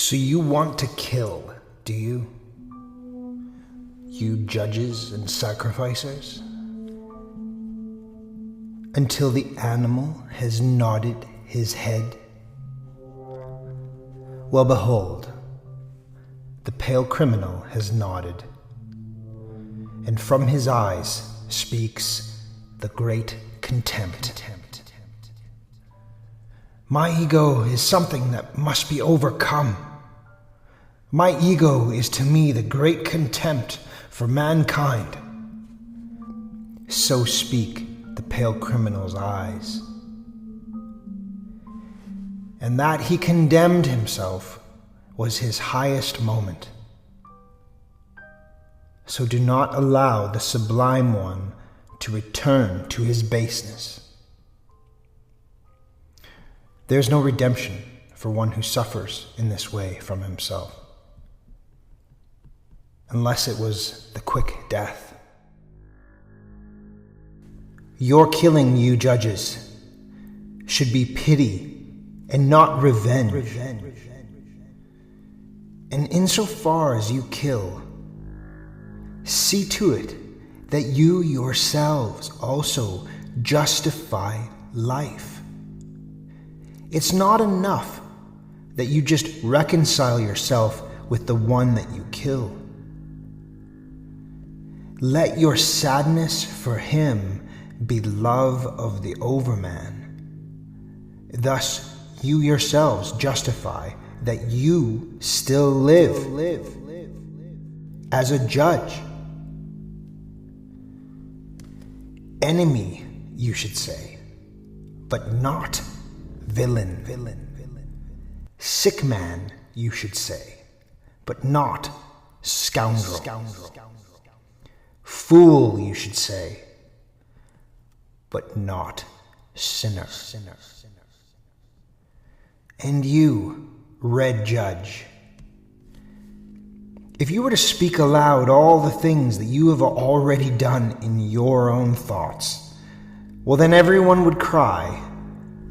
So you want to kill, do you? You judges and sacrificers? Until the animal has nodded his head? Well, behold, the pale criminal has nodded, and from his eyes speaks the great contempt. My ego is something that must be overcome. My ego is to me the great contempt for mankind. So speak the pale criminal's eyes. And that he condemned himself was his highest moment. So do not allow the sublime one to return to his baseness. There's no redemption for one who suffers in this way from himself, unless it was the quick death. Your killing, you judges, should be pity and not revenge. And insofar as you kill, see to it that you yourselves also justify life. It's not enough that you just reconcile yourself with the one that you kill. Let your sadness for him be love of the overman. Thus you yourselves justify that you still live as a judge. Enemy, you should say, but not villain. Sick man, you should say, but not scoundrel. Fool, you should say, but not sinner. And you, red judge, if you were to speak aloud all the things that you have already done in your own thoughts, well, then everyone would cry,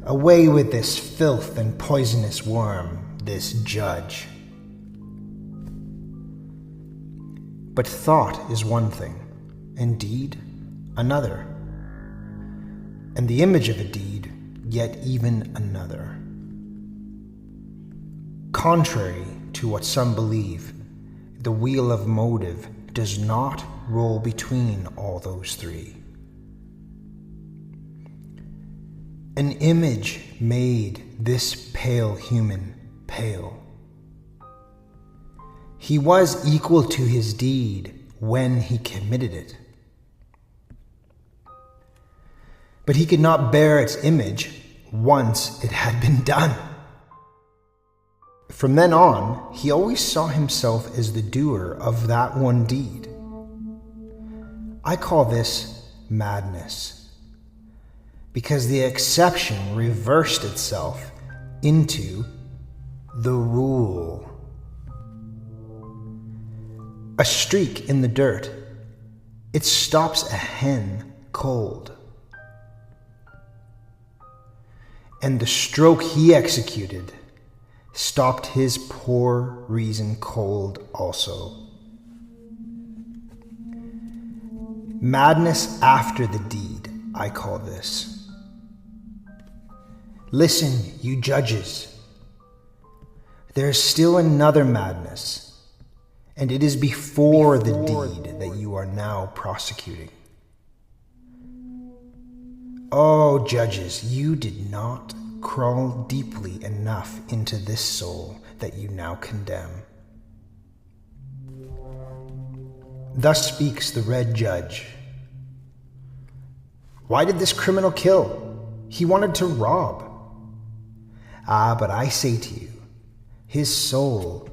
away with this filth and poisonous worm, this judge. But thought is one thing, and deed another, and the image of a deed yet even another. Contrary to what some believe, the wheel of motive does not roll between all those three. An image made this pale human pale. He was equal to his deed when he committed it. But he could not bear its image once it had been done. From then on, he always saw himself as the doer of that one deed. I call this madness, because the exception reversed itself into the rule. A streak in the dirt, it stops a hen cold. And the stroke he executed stopped his poor reason cold also. Madness after the deed, I call this. Listen, you judges. There is still another madness, and it is before the deed that you are now prosecuting. Oh, judges, you did not crawl deeply enough into this soul that you now condemn. Thus speaks the red judge. Why did this criminal kill? He wanted to rob. Ah, but I say to you, his soul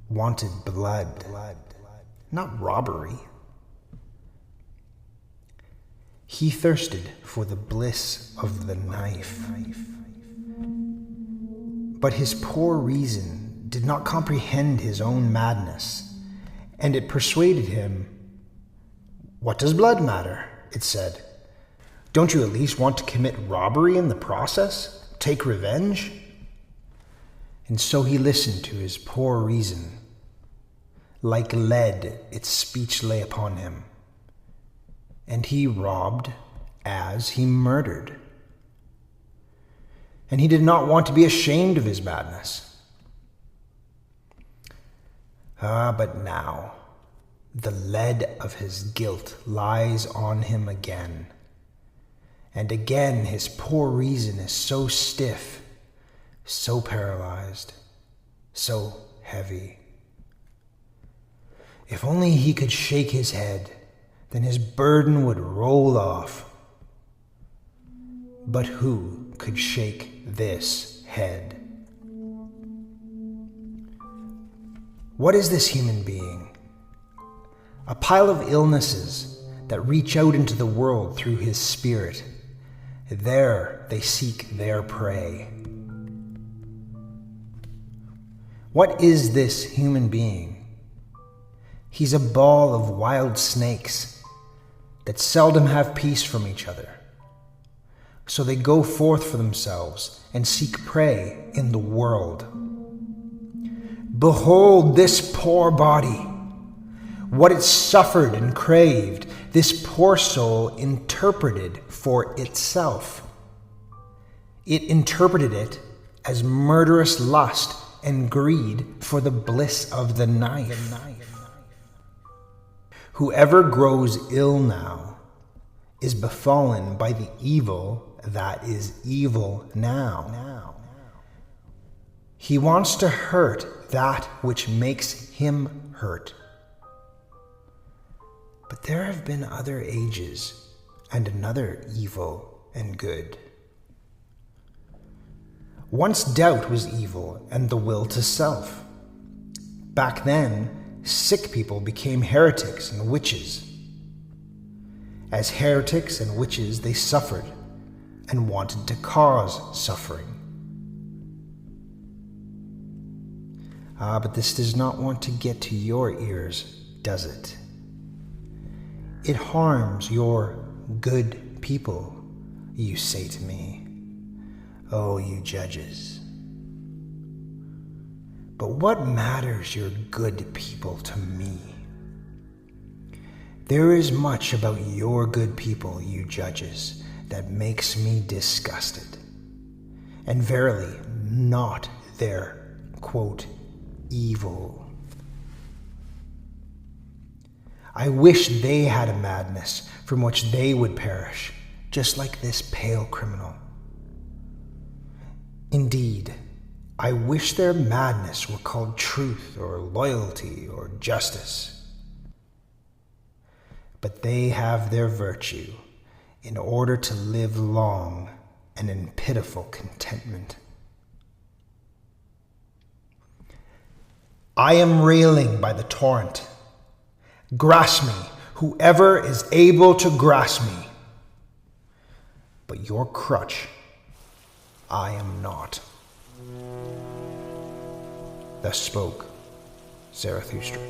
wanted blood, not robbery. He thirsted for the bliss of the knife. But his poor reason did not comprehend his own madness, and it persuaded him. What does blood matter? It said. Don't you at least want to commit robbery in the process? Take revenge? And so he listened to his poor reason. Like lead, its speech lay upon him. And he robbed as he murdered. And he did not want to be ashamed of his madness. But now the lead of his guilt lies on him again. And again his poor reason is so stiff, so paralyzed, so heavy. If only he could shake his head, then his burden would roll off. But who could shake this head? What is this human being? A pile of illnesses that reach out into the world through his spirit. There they seek their prey. What is this human being? He's a ball of wild snakes that seldom have peace from each other. So they go forth for themselves and seek prey in the world. Behold this poor body, what it suffered and craved, this poor soul interpreted for itself. It interpreted it as murderous lust and greed for the bliss of the knife. Whoever grows ill now is befallen by the evil that is evil now. He wants to hurt that which makes him hurt. But there have been other ages and another evil and good. Once doubt was evil and the will to self. Back then, sick people became heretics and witches. As heretics and witches, they suffered and wanted to cause suffering. But this does not want to get to your ears, does it? It harms your good people, you say to me. Oh, you judges. But what matters your good people to me? There is much about your good people, you judges, that makes me disgusted. And verily, not their, quote, evil. I wish they had a madness from which they would perish, just like this pale criminal. Indeed, I wish their madness were called truth or loyalty or justice. But they have their virtue in order to live long and in pitiful contentment. I am railing by the torrent. Grasp me, whoever is able to grasp me. But your crutch, I am not. Thus spoke Zarathustra.